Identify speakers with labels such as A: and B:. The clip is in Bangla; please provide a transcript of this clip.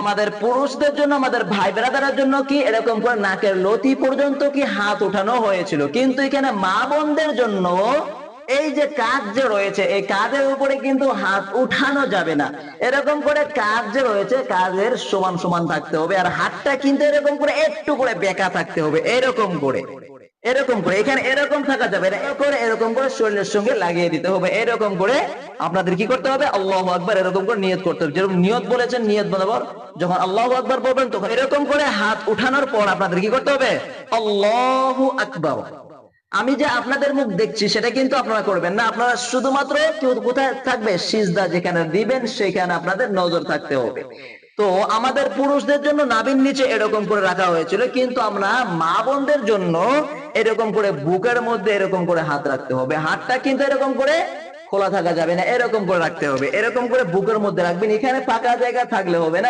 A: আমাদের পুরুষদের জন্য, আমাদের ভাই ব্রাদারের জন্য কি এরকম করে নাকের লতি পর্যন্ত কি হাত উঠানো হয়েছিল, কিন্তু এখানে মা বোনদের জন্য এই যে কাজ যে রয়েছে, এই কাজের উপরে কিন্তু হাত উঠানো যাবে না। এরকম করে কাজ যে রয়েছে, কাজের সমান সমান থাকতে হবে, আর হাতটা কিন্তু এরকম করে একটু করে বেঁকা থাকতে হবে, এরকম করে, এরকম করে। এখানে এরকম থাকা যাবে না, এরকম করে শরীরের সঙ্গে লাগিয়ে দিতে হবে। এরকম করে আপনাদের কি করতে হবে? আল্লাহু আকবার এরকম করে নিয়ত করতে হবে, যেরকম নিয়ত বলেছেন, নিয়ত বরাবর যখন আল্লাহু আকবার বলবেন তখন এরকম করে হাত উঠানোর পর আপনাদের কি করতে হবে? আল্লাহু আকবার। আমি যে আপনাদের মুখ দেখছি সেটা কিন্তু আপনারা করবেন না, আপনারা শুধুমাত্র কোথায় থাকবে? সিজদা যেখানে দিবেন সেখানে আপনাদের নজর থাকতে হবে। তো আমাদের পুরুষদের জন্য নাভির নিচে এরকম করে রাখা হয়েছিল, কিন্তু আমরা মা বোনদের জন্য এরকম করে বুকের মধ্যে এরকম করে হাত রাখতে হবে। হাতটা কিন্তু এরকম করে খোলা থাকা যাবে না, এরকম করে রাখতে হবে, এরকম করে বুকের মধ্যে রাখবেন, এখানে ফাঁকা জায়গা থাকলে হবে না।